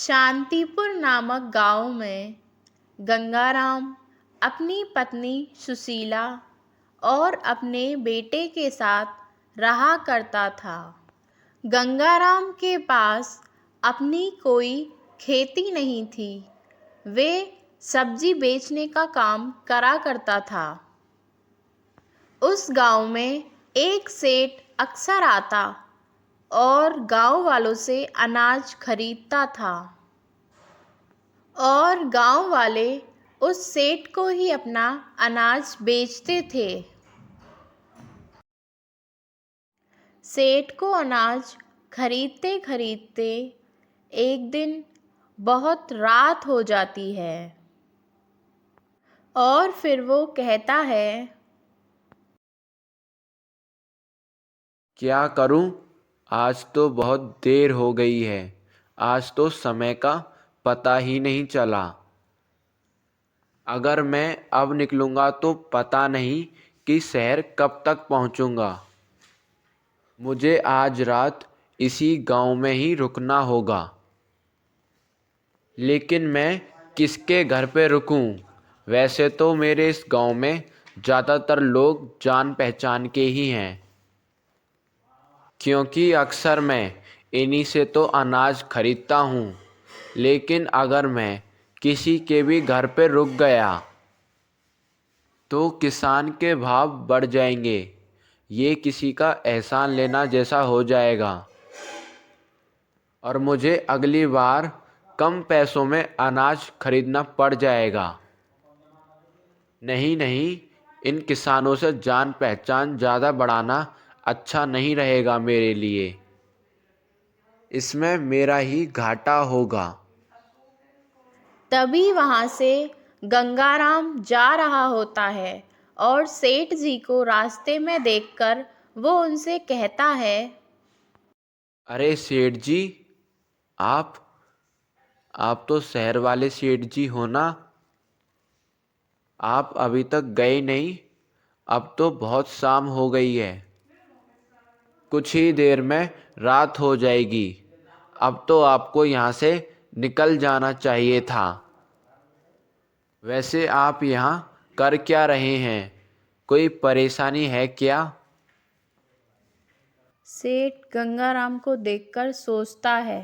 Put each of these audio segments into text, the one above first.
शांतिपुर नामक गांव में गंगाराम अपनी पत्नी सुशीला और अपने बेटे के साथ रहा करता था। गंगाराम के पास अपनी कोई खेती नहीं थी। वे सब्जी बेचने का काम करा करता था। उस गांव में एक सेठ अक्सर आता और गांव वालों से अनाज खरीदता था और गांव वाले उस सेठ को ही अपना अनाज बेचते थे। सेठ को अनाज खरीदते खरीदते एक दिन बहुत रात हो जाती है और फिर वो कहता है, क्या करूं? आज तो बहुत देर हो गई है। आज तो समय का पता ही नहीं चला। अगर मैं अब निकलूंगा तो पता नहीं कि शहर कब तक पहुंचूंगा। मुझे आज रात इसी गांव में ही रुकना होगा। लेकिन मैं किसके घर पे रुकूं? वैसे तो मेरे इस गांव में ज़्यादातर लोग जान पहचान के ही हैं, क्योंकि अक्सर मैं इन्हीं से तो अनाज खरीदता हूँ। लेकिन अगर मैं किसी के भी घर पे रुक गया तो किसान के भाव बढ़ जाएंगे। ये किसी का एहसान लेना जैसा हो जाएगा और मुझे अगली बार कम पैसों में अनाज खरीदना पड़ जाएगा। नहीं नहीं, इन किसानों से जान पहचान ज़्यादा बढ़ाना अच्छा नहीं रहेगा मेरे लिए। इसमें मेरा ही घाटा होगा। तभी वहां से गंगाराम जा रहा होता है और सेठ जी को रास्ते में देखकर वो उनसे कहता है, अरे सेठ जी, आप आप तो शहर वाले सेठ जी हो ना? आप अभी तक गए नहीं? अब तो बहुत शाम हो गई है। कुछ ही देर में रात हो जाएगी। अब तो आपको यहाँ से निकल जाना चाहिए था। वैसे आप यहाँ कर क्या रहे हैं? कोई परेशानी है क्या? सेठ गंगाराम को देखकर सोचता है,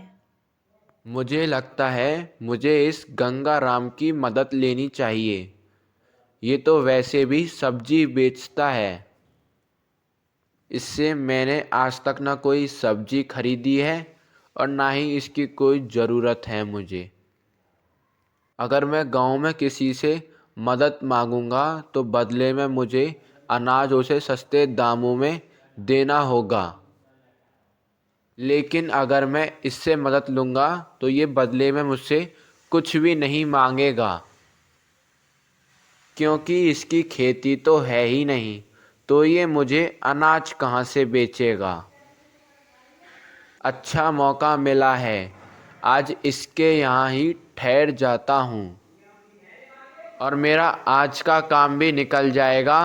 मुझे लगता है मुझे इस गंगा राम की मदद लेनी चाहिए। ये तो वैसे भी सब्जी बेचता है। इससे मैंने आज तक ना कोई सब्जी खरीदी है और ना ही इसकी कोई ज़रूरत है मुझे। अगर मैं गांव में किसी से मदद मांगूंगा तो बदले में मुझे अनाज उसे सस्ते दामों में देना होगा। लेकिन अगर मैं इससे मदद लूँगा तो ये बदले में मुझसे कुछ भी नहीं मांगेगा, क्योंकि इसकी खेती तो है ही नहीं। तो ये मुझे अनाज कहाँ से बेचेगा? अच्छा मौका मिला है, आज इसके यहाँ ही ठहर जाता हूँ और मेरा आज का काम भी निकल जाएगा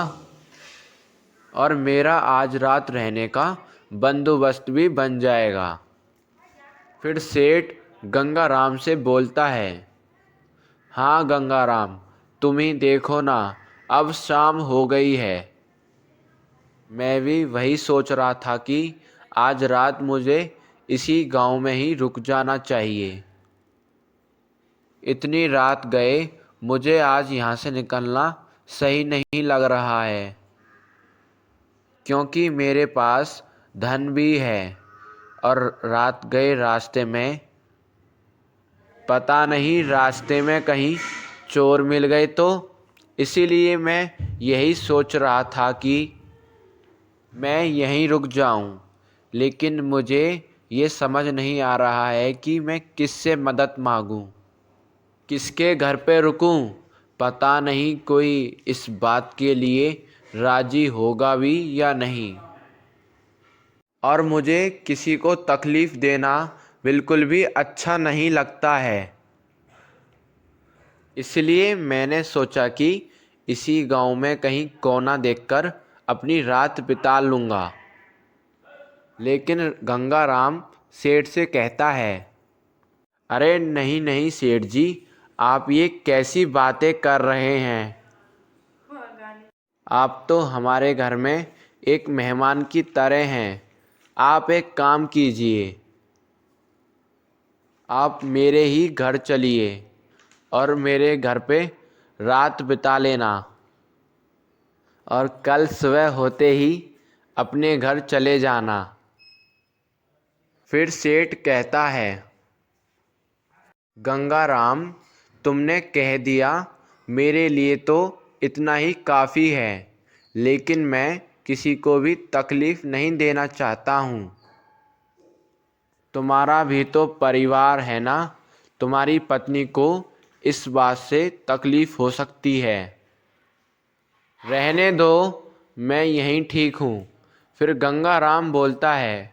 और मेरा आज रात रहने का बंदोबस्त भी बन जाएगा। फिर सेठ गंगाराम से बोलता है, हाँ गंगाराम, तुम ही देखो ना, अब शाम हो गई है। मैं भी वही सोच रहा था कि आज रात मुझे इसी गांव में ही रुक जाना चाहिए। इतनी रात गए मुझे आज यहाँ से निकलना सही नहीं लग रहा है, क्योंकि मेरे पास धन भी है और रात गए रास्ते में, पता नहीं रास्ते में कहीं चोर मिल गए तो। इसीलिए मैं यही सोच रहा था कि मैं यहीं रुक जाऊं। लेकिन मुझे ये समझ नहीं आ रहा है कि मैं किससे मदद मांगूं, किसके घर पे रुकूं। पता नहीं कोई इस बात के लिए राज़ी होगा भी या नहीं। और मुझे किसी को तकलीफ़ देना बिल्कुल भी अच्छा नहीं लगता है। इसलिए मैंने सोचा कि इसी गांव में कहीं कोना देखकर अपनी रात बिता लूँगा। लेकिन गंगाराम सेठ से कहता है, अरे नहीं नहीं सेठ जी, आप ये कैसी बातें कर रहे हैं। आप तो हमारे घर में एक मेहमान की तरह हैं। आप एक काम कीजिए, आप मेरे ही घर चलिए और मेरे घर पे रात बिता लेना और कल सुबह होते ही अपने घर चले जाना। फिर सेठ कहता है, गंगाराम, तुमने कह दिया, मेरे लिए तो इतना ही काफ़ी है, लेकिन मैं किसी को भी तकलीफ़ नहीं देना चाहता हूँ। तुम्हारा भी तो परिवार है ना, तुम्हारी पत्नी को इस बात से तकलीफ़ हो सकती है। रहने दो, मैं यहीं ठीक हूँ। फिर गंगाराम बोलता है,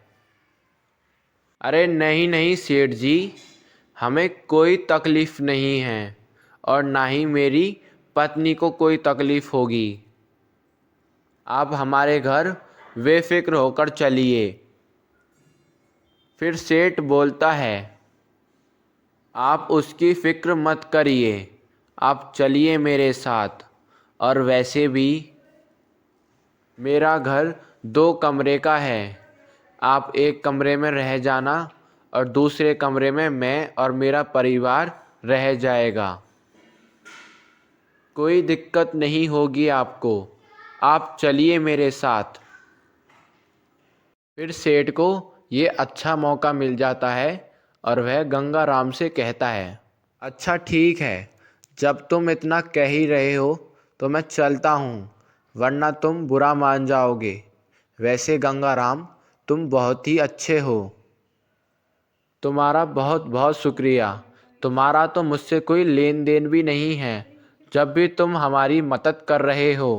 अरे नहीं नहीं सेठ जी, हमें कोई तकलीफ़ नहीं है और ना ही मेरी पत्नी को कोई तकलीफ़ होगी। आप हमारे घर बेफिक्र होकर चलिए। फिर सेठ बोलता है, आप उसकी फ़िक्र मत करिए, आप चलिए मेरे साथ। और वैसे भी मेरा घर 2 कमरे का है, आप एक कमरे में रह जाना और दूसरे कमरे में मैं और मेरा परिवार रह जाएगा। कोई दिक्कत नहीं होगी आपको, आप चलिए मेरे साथ। फिर सेठ को ये अच्छा मौका मिल जाता है और वह गंगाराम से कहता है, अच्छा ठीक है, जब तुम इतना कह ही रहे हो तो मैं चलता हूँ, वरना तुम बुरा मान जाओगे। वैसे गंगाराम, तुम बहुत ही अच्छे हो। तुम्हारा बहुत बहुत शुक्रिया। तुम्हारा तो मुझसे कोई लेन देन भी नहीं है, जब भी तुम हमारी मदद कर रहे हो।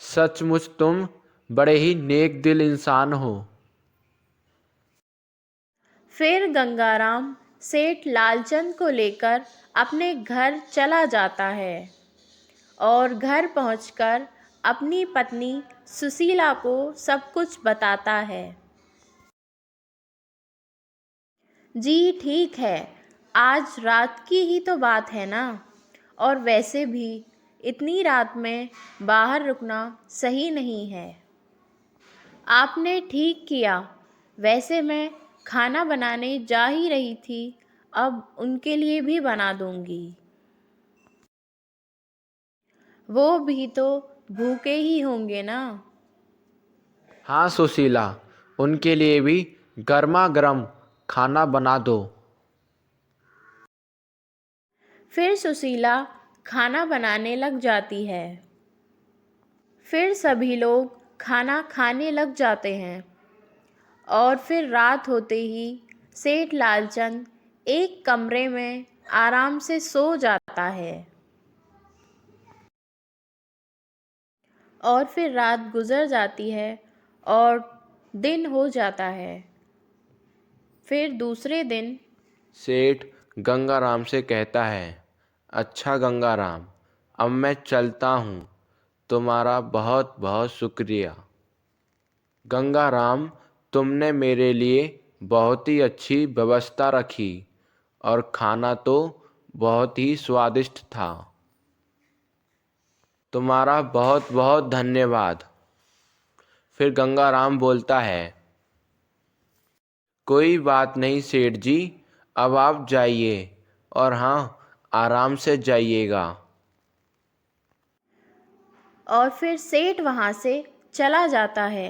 सचमुच तुम बड़े ही नेक दिल इंसान हो। फिर गंगाराम सेठ लालचंद को लेकर अपने घर चला जाता है और घर पहुंचकर अपनी पत्नी सुशीला को सब कुछ बताता है। जी ठीक है, आज रात की ही तो बात है ना, और वैसे भी इतनी रात में बाहर रुकना सही नहीं है। आपने ठीक किया, वैसे मैं खाना बनाने जा ही रही थी, अब उनके लिए भी बना दूंगी। वो भी तो भूखे ही होंगे ना। हाँ सुशीला, उनके लिए भी गर्मा गर्म खाना बना दो। फिर सुशीला खाना बनाने लग जाती है। फिर सभी लोग खाना खाने लग जाते हैं और फिर रात होते ही सेठ लालचंद एक कमरे में आराम से सो जाता है। और फिर रात गुजर जाती है और दिन हो जाता है। फिर दूसरे दिन सेठ गंगाराम से कहता है, अच्छा गंगाराम, अब मैं चलता हूँ, तुम्हारा बहुत बहुत शुक्रिया। गंगाराम, तुमने मेरे लिए बहुत ही अच्छी व्यवस्था रखी और खाना तो बहुत ही स्वादिष्ट था। तुम्हारा बहुत बहुत धन्यवाद। फिर गंगाराम बोलता है, कोई बात नहीं सेठ जी, अब आप जाइए और हाँ, आराम से जाइएगा। और फिर सेठ वहाँ से चला जाता है।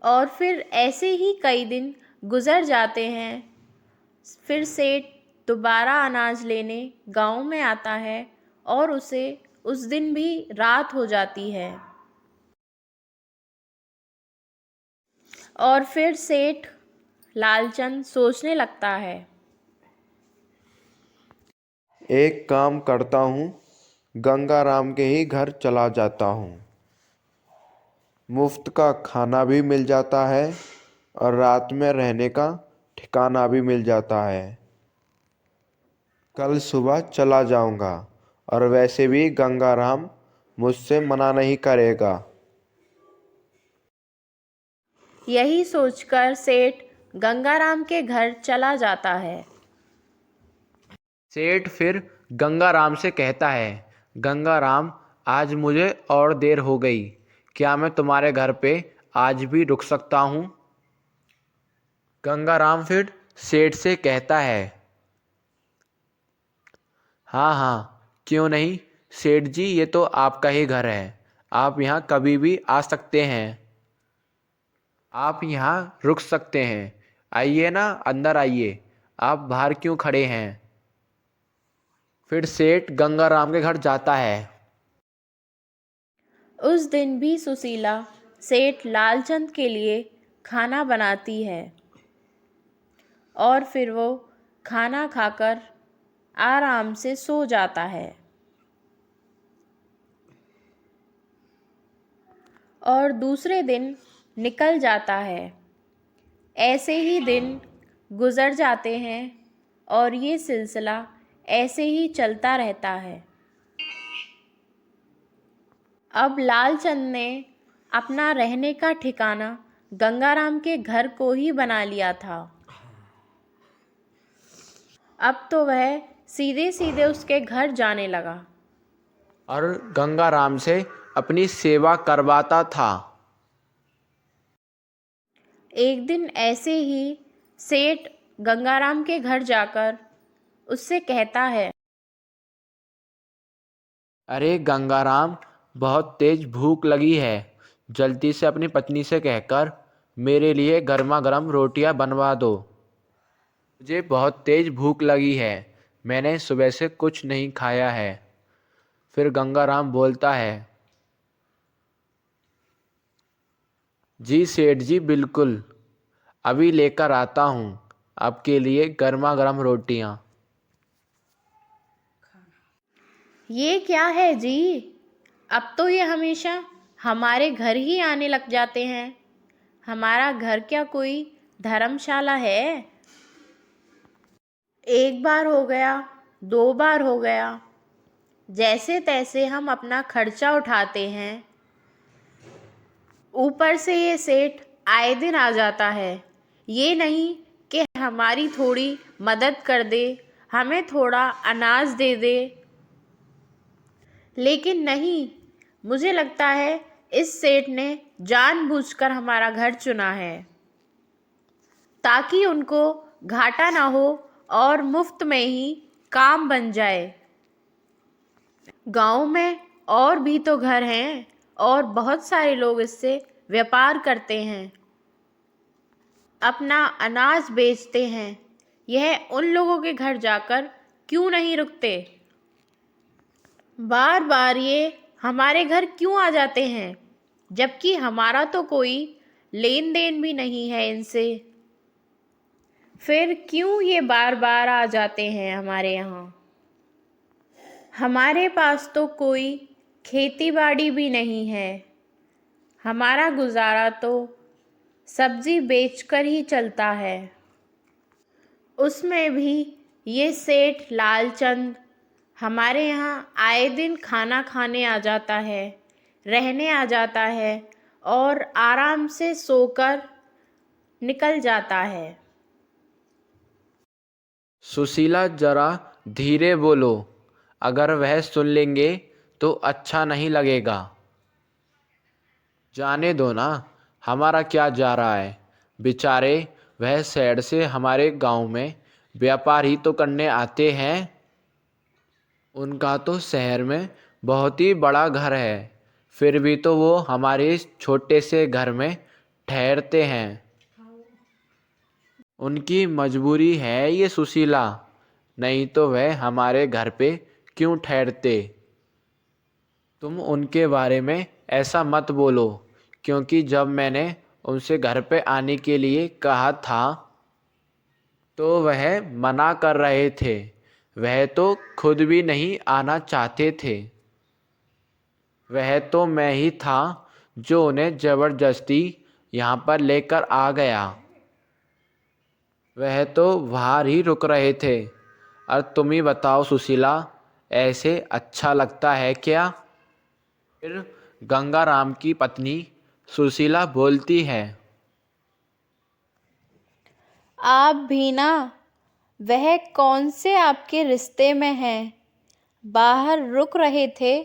और फिर ऐसे ही कई दिन गुजर जाते हैं। फिर सेठ दोबारा अनाज लेने गांव में आता है और उसे उस दिन भी रात हो जाती है। और फिर सेठ लालचंद सोचने लगता है, एक काम करता हूँ, गंगाराम के ही घर चला जाता हूँ। मुफ्त का खाना भी मिल जाता है और रात में रहने का ठिकाना भी मिल जाता है। कल सुबह चला जाऊंगा और वैसे भी गंगाराम मुझसे मना नहीं करेगा। यही सोचकर सेठ गंगाराम के घर चला जाता है। सेठ फिर गंगाराम से कहता है, गंगाराम, आज मुझे और देर हो गई, क्या मैं तुम्हारे घर पे आज भी रुक सकता हूँ? गंगाराम फिर सेठ से कहता है, हाँ हाँ, क्यों नहीं सेठ जी, ये तो आपका ही घर है, आप यहाँ कभी भी आ सकते हैं, आप यहाँ रुक सकते हैं, आइए ना, अंदर आइए, आप बाहर क्यों खड़े हैं? फिर सेठ गंगाराम के घर जाता है। उस दिन भी सुशीला सेठ लालचंद के लिए खाना बनाती है और फिर वो खाना खाकर आराम से सो जाता है। और दूसरे दिन निकल जाता है। ऐसे ही दिन गुज़र जाते हैं और ये सिलसिला ऐसे ही चलता रहता है। अब लालचंद ने अपना रहने का ठिकाना गंगाराम के घर को ही बना लिया था। अब तो वह सीधे सीधे उसके घर जाने लगा और गंगाराम से अपनी सेवा करवाता था। एक दिन ऐसे ही सेठ गंगाराम के घर जाकर उससे कहता है, अरे गंगाराम, बहुत तेज भूख लगी है, जल्दी से अपनी पत्नी से कहकर मेरे लिए गर्मा गर्म रोटियां बनवा दो, मुझे बहुत तेज भूख लगी है, मैंने सुबह से कुछ नहीं खाया है। फिर गंगाराम बोलता है, जी सेठ जी, बिल्कुल, अभी लेकर आता हूँ आपके लिए गर्मा गर्म रोटियां। ये क्या है जी? अब तो ये हमेशा हमारे घर ही आने लग जाते हैं। हमारा घर क्या कोई धर्मशाला है? एक बार हो गया, 2 बार हो गया, जैसे तैसे हम अपना खर्चा उठाते हैं। ऊपर से ये सेठ आए दिन आ जाता है। ये नहीं कि हमारी थोड़ी मदद कर दे, हमें थोड़ा अनाज दे दे। लेकिन नहीं, मुझे लगता है इस सेठ ने जानबूझकर हमारा घर चुना है ताकि उनको घाटा ना हो और मुफ्त में ही काम बन जाए। गांव में और भी तो घर हैं और बहुत सारे लोग इससे व्यापार करते हैं, अपना अनाज बेचते हैं। यह उन लोगों के घर जाकर क्यों नहीं रुकते? बार बार ये हमारे घर क्यों आ जाते हैं, जबकि हमारा तो कोई लेन देन भी नहीं है इनसे? फिर क्यों ये बार बार आ जाते हैं हमारे यहाँ? हमारे पास तो कोई खेती बाड़ी भी नहीं है, हमारा गुजारा तो सब्जी बेचकर ही चलता है। उसमें भी ये सेठ लालचंद हमारे यहाँ आए दिन खाना खाने आ जाता है, रहने आ जाता है और आराम से सोकर निकल जाता है। सुशीला, जरा धीरे बोलो, अगर वह सुन लेंगे तो अच्छा नहीं लगेगा। जाने दो ना, हमारा क्या जा रहा है, बेचारे वह शहर से हमारे गांव में व्यापार ही तो करने आते हैं, उनका तो शहर में बहुत ही बड़ा घर है, फिर भी तो वो हमारे इस छोटे से घर में ठहरते हैं। उनकी मजबूरी है ये सुशीला, नहीं तो वह हमारे घर पे क्यों ठहरते? तुम उनके बारे में ऐसा मत बोलो, क्योंकि जब मैंने उनसे घर पे आने के लिए कहा था तो वह मना कर रहे थे, वह तो खुद भी नहीं आना चाहते थे। वह तो मैं ही था जो उन्हें ज़बरदस्ती यहाँ पर लेकर आ गया। वह तो बाहर ही रुक रहे थे। और तुम ही बताओ सुशीला, ऐसे अच्छा लगता है क्या? फिर गंगाराम की पत्नी सुशीला बोलती है, आप भी ना, वह कौन से आपके रिश्ते में हैं? बाहर रुक रहे थे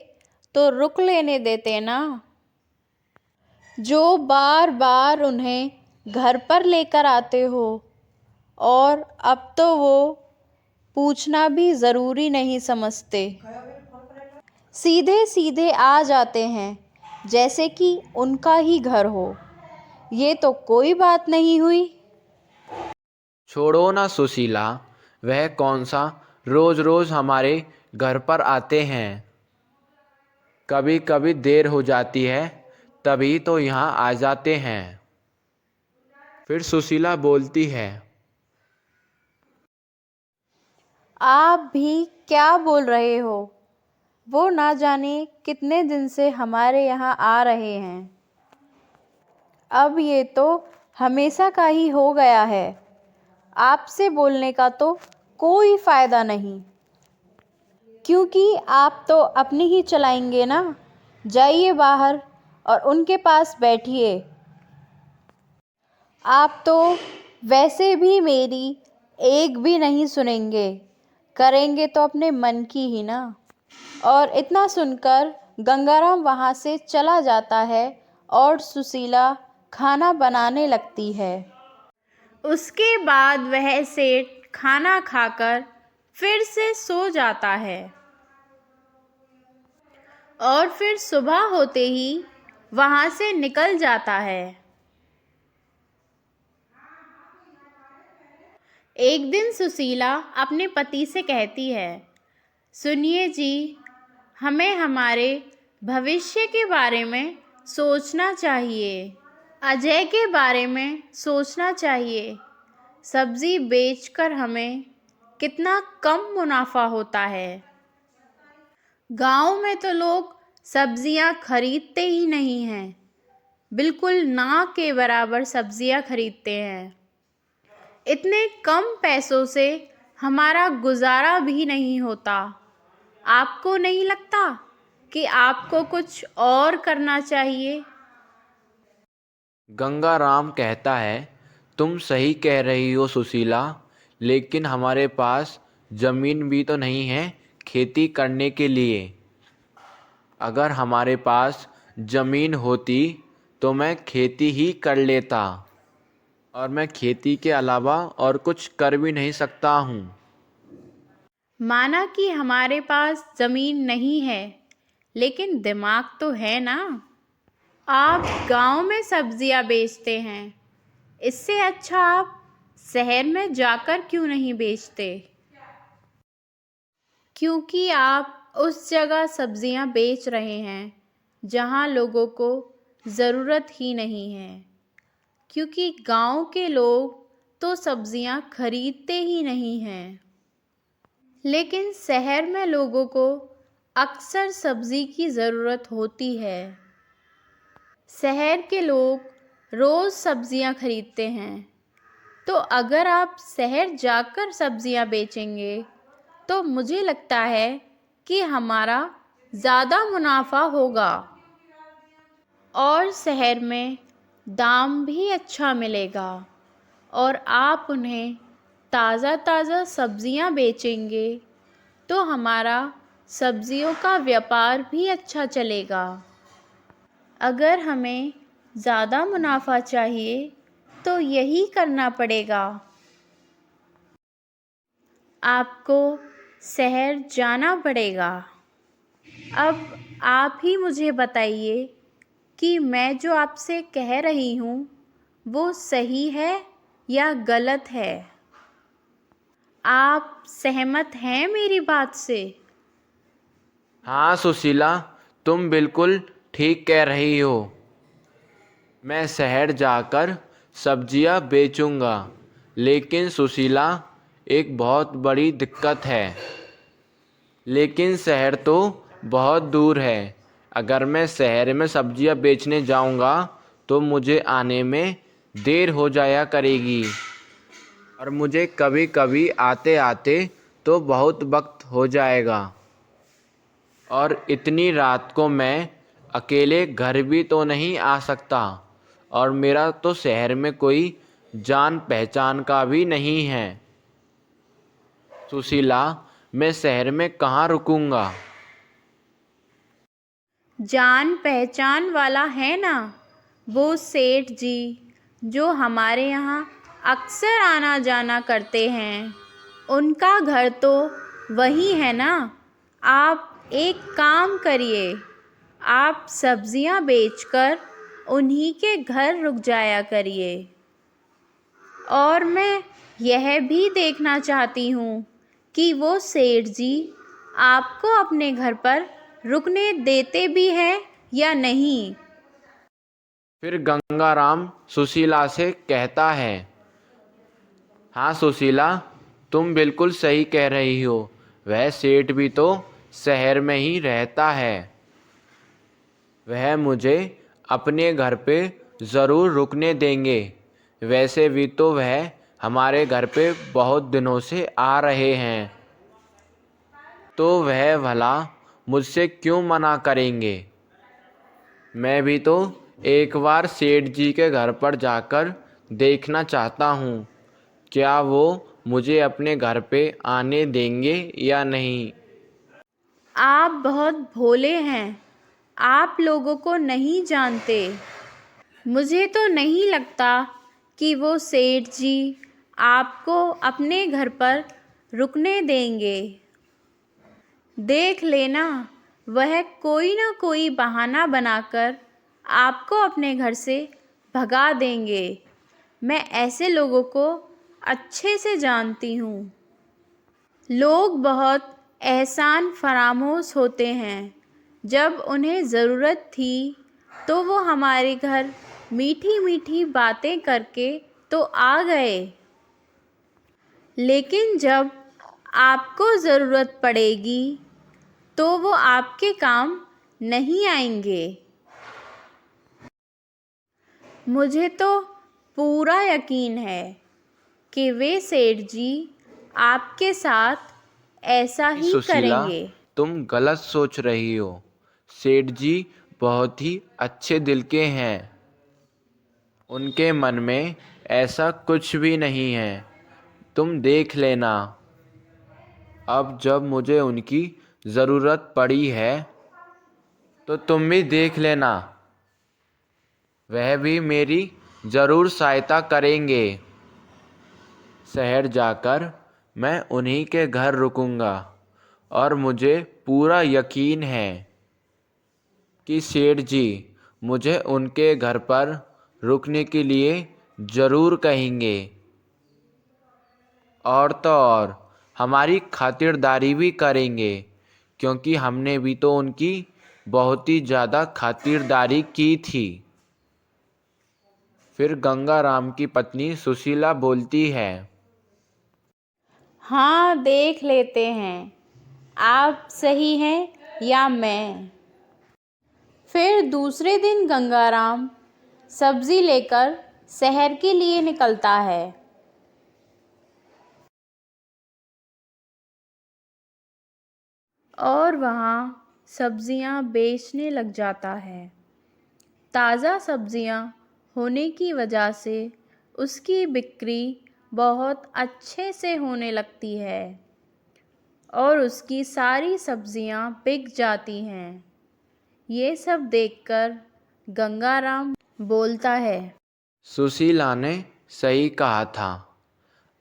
तो रुक लेने देते ना। जो बार बार उन्हें घर पर लेकर आते हो, और अब तो वो पूछना भी ज़रूरी नहीं समझते। सीधे सीधे आ जाते हैं जैसे कि उनका ही घर हो। ये तो कोई बात नहीं हुई। छोड़ो ना सुशीला, वह कौन सा रोज़ रोज़ हमारे घर पर आते हैं। कभी कभी देर हो जाती है तभी तो यहाँ आ जाते हैं। फिर सुशीला बोलती है, आप भी क्या बोल रहे हो? वो ना जाने कितने दिन से हमारे यहाँ आ रहे हैं। अब ये तो हमेशा का ही हो गया है। आपसे बोलने का तो कोई फ़ायदा नहीं, क्योंकि आप तो अपनी ही चलाएंगे ना। जाइए बाहर और उनके पास बैठिए। आप तो वैसे भी मेरी एक भी नहीं सुनेंगे, करेंगे तो अपने मन की ही ना। और इतना सुनकर गंगाराम वहाँ से चला जाता है और सुशीला खाना बनाने लगती है। उसके बाद वह सेठ खाना खाकर फिर से सो जाता है और फिर सुबह होते ही वहाँ से निकल जाता है। एक दिन सुशीला अपने पति से कहती है, सुनिए जी, हमें हमारे भविष्य के बारे में सोचना चाहिए। अजय के बारे में सोचना चाहिए। सब्ज़ी बेचकर हमें कितना कम मुनाफा होता है। गांव में तो लोग सब्ज़ियां खरीदते ही नहीं हैं, बिल्कुल ना के बराबर सब्ज़ियां खरीदते हैं। इतने कम पैसों से हमारा गुजारा भी नहीं होता। आपको नहीं लगता कि आपको कुछ और करना चाहिए? गंगाराम कहता है, तुम सही कह रही हो सुशीला, लेकिन हमारे पास ज़मीन भी तो नहीं है खेती करने के लिए। अगर हमारे पास ज़मीन होती तो मैं खेती ही कर लेता, और मैं खेती के अलावा और कुछ कर भी नहीं सकता हूँ। माना कि हमारे पास ज़मीन नहीं है, लेकिन दिमाग तो है ना। आप गांव में सब्जियां बेचते हैं, इससे अच्छा आप शहर में जाकर क्यों नहीं बेचते? क्योंकि आप उस जगह सब्जियां बेच रहे हैं जहां लोगों को ज़रूरत ही नहीं है। क्योंकि गांव के लोग तो सब्जियां खरीदते ही नहीं हैं, लेकिन शहर में लोगों को अक्सर सब्ज़ी की ज़रूरत होती है। शहर के लोग रोज़ सब्जियां खरीदते हैं, तो अगर आप शहर जाकर सब्जियां बेचेंगे तो मुझे लगता है कि हमारा ज़्यादा मुनाफा होगा और शहर में दाम भी अच्छा मिलेगा, और आप उन्हें ताज़ा ताज़ा सब्जियां बेचेंगे तो हमारा सब्जियों का व्यापार भी अच्छा चलेगा। अगर हमें ज़्यादा मुनाफा चाहिए तो यही करना पड़ेगा। आपको शहर जाना पड़ेगा। अब आप ही मुझे बताइए कि मैं जो आपसे कह रही हूँ वो सही है या गलत है? आप सहमत हैं मेरी बात से? हाँ सुशीला, तुम बिल्कुल ठीक कह रही हो। मैं शहर जाकर सब्जियां बेचूंगा, लेकिन सुशीला, एक बहुत बड़ी दिक्कत है। लेकिन शहर तो बहुत दूर है। अगर मैं शहर में सब्जियां बेचने जाऊंगा तो मुझे आने में देर हो जाया करेगी, और मुझे कभी कभी आते आते तो बहुत वक्त हो जाएगा। और इतनी रात को मैं अकेले घर भी तो नहीं आ सकता, और मेरा तो शहर में कोई जान पहचान का भी नहीं है। सुशीला, मैं शहर में कहाँ रुकूंगा? जान पहचान वाला है ना, वो सेठ जी जो हमारे यहाँ अक्सर आना जाना करते हैं, उनका घर तो वही है ना। आप एक काम करिए, आप सब्जियां बेचकर उन्हीं के घर रुक जाया करिए। और मैं यह भी देखना चाहती हूँ कि वो सेठ जी आपको अपने घर पर रुकने देते भी हैं या नहीं। फिर गंगाराम सुशीला से कहता है, हाँ सुशीला, तुम बिल्कुल सही कह रही हो। वह सेठ भी तो शहर में ही रहता है। वह मुझे अपने घर पे ज़रूर रुकने देंगे। वैसे भी तो वह हमारे घर पे बहुत दिनों से आ रहे हैं, तो वह भला मुझसे क्यों मना करेंगे। मैं भी तो एक बार सेठ जी के घर पर जाकर देखना चाहता हूँ, क्या वो मुझे अपने घर पे आने देंगे या नहीं। आप बहुत भोले हैं, आप लोगों को नहीं जानते। मुझे तो नहीं लगता कि वो सेठ जी आपको अपने घर पर रुकने देंगे। देख लेना, वह कोई ना कोई बहाना बनाकर आपको अपने घर से भगा देंगे। मैं ऐसे लोगों को अच्छे से जानती हूँ। लोग बहुत एहसान फरामोश होते हैं। जब उन्हें ज़रूरत थी तो वो हमारे घर मीठी मीठी बातें करके तो आ गए, लेकिन जब आपको ज़रूरत पड़ेगी तो वो आपके काम नहीं आएंगे। मुझे तो पूरा यकीन है कि वे सेठ जी आपके साथ ऐसा ही सुशीला, करेंगे। तुम गलत सोच रही हो। सेठ जी बहुत ही अच्छे दिल के हैं। उनके मन में ऐसा कुछ भी नहीं है। तुम देख लेना। अब जब मुझे उनकी ज़रूरत पड़ी है तो तुम भी देख लेना, वह भी मेरी ज़रूर सहायता करेंगे। शहर जाकर मैं उन्हीं के घर रुकूंगा और मुझे पूरा यकीन है कि सेठ जी मुझे उनके घर पर रुकने के लिए ज़रूर कहेंगे। और तो और हमारी खातिरदारी भी करेंगे, क्योंकि हमने भी तो उनकी बहुत ही ज़्यादा खातिरदारी की थी। फिर गंगाराम की पत्नी सुशीला बोलती है, हाँ, देख लेते हैं आप सही हैं या मैं। फिर दूसरे दिन गंगाराम सब्जी लेकर शहर के लिए निकलता है। और वहाँ सब्जियाँ बेचने लग जाता है। ताज़ा सब्जियाँ होने की वजह से उसकी बिक्री बहुत अच्छे से होने लगती है और उसकी सारी सब्जियाँ बिक जाती हैं। ये सब देखकर गंगाराम बोलता है, सुशीला ने सही कहा था।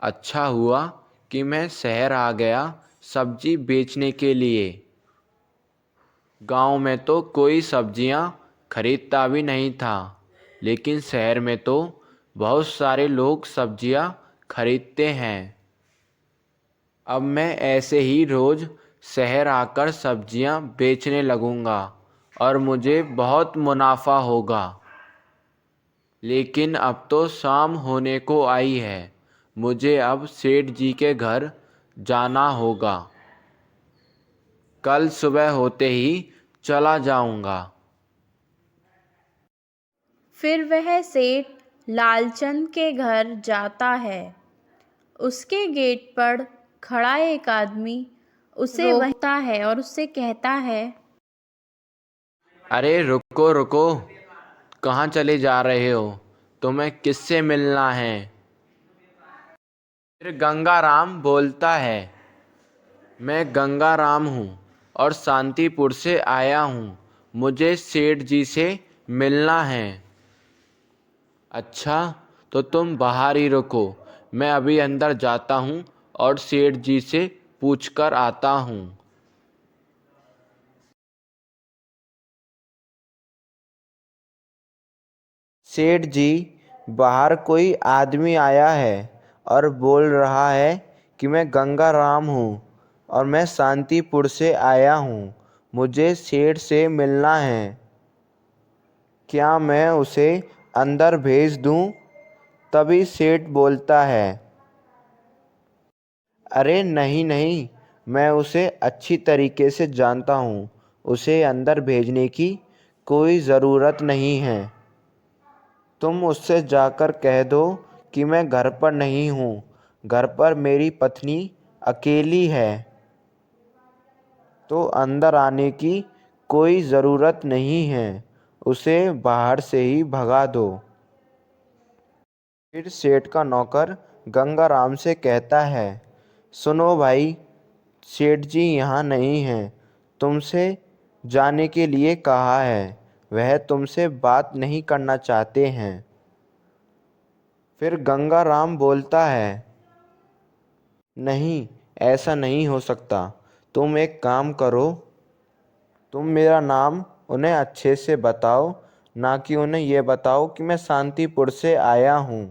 अच्छा हुआ कि मैं शहर आ गया सब्जी बेचने के लिए। गांव में तो कोई सब्जियां खरीदता भी नहीं था, लेकिन शहर में तो बहुत सारे लोग सब्जियां खरीदते हैं। अब मैं ऐसे ही रोज़ शहर आकर सब्जियां बेचने लगूंगा और मुझे बहुत मुनाफा होगा। लेकिन अब तो शाम होने को आई है। मुझे अब सेठ जी के घर जाना होगा। कल सुबह होते ही चला जाऊंगा। फिर वह सेठ लालचंद के घर जाता है। उसके गेट पर खड़ा एक आदमी उसे रोकता है और उससे कहता है, अरे रुको रुको, कहाँ चले जा रहे हो? तुम्हें किससे मिलना है? फिर गंगाराम बोलता है, मैं गंगाराम हूँ और शांतिपुर से आया हूँ, मुझे सेठ जी से मिलना है। अच्छा, तो तुम बाहर ही रुको, मैं अभी अंदर जाता हूँ और सेठ जी से पूछ कर आता हूँ। सेठ जी, बाहर कोई आदमी आया है और बोल रहा है कि मैं गंगाराम हूँ और मैं शांतिपुर से आया हूँ, मुझे सेठ से मिलना है। क्या मैं उसे अंदर भेज दूँ? तभी सेठ बोलता है, अरे नहीं नहीं, मैं उसे अच्छी तरीके से जानता हूँ, उसे अंदर भेजने की कोई ज़रूरत नहीं है। तुम उससे जाकर कह दो कि मैं घर पर नहीं हूँ, घर पर मेरी पत्नी अकेली है, तो अंदर आने की कोई ज़रूरत नहीं है, उसे बाहर से ही भगा दो। फिर सेठ का नौकर गंगाराम से कहता है, सुनो भाई, सेठ जी यहाँ नहीं हैं, तुमसे जाने के लिए कहा है, वह तुमसे बात नहीं करना चाहते हैं। फिर गंगाराम बोलता है, नहीं, ऐसा नहीं हो सकता, तुम एक काम करो, तुम मेरा नाम उन्हें अच्छे से बताओ, ना कि उन्हें यह बताओ कि मैं शांतिपुर से आया हूँ।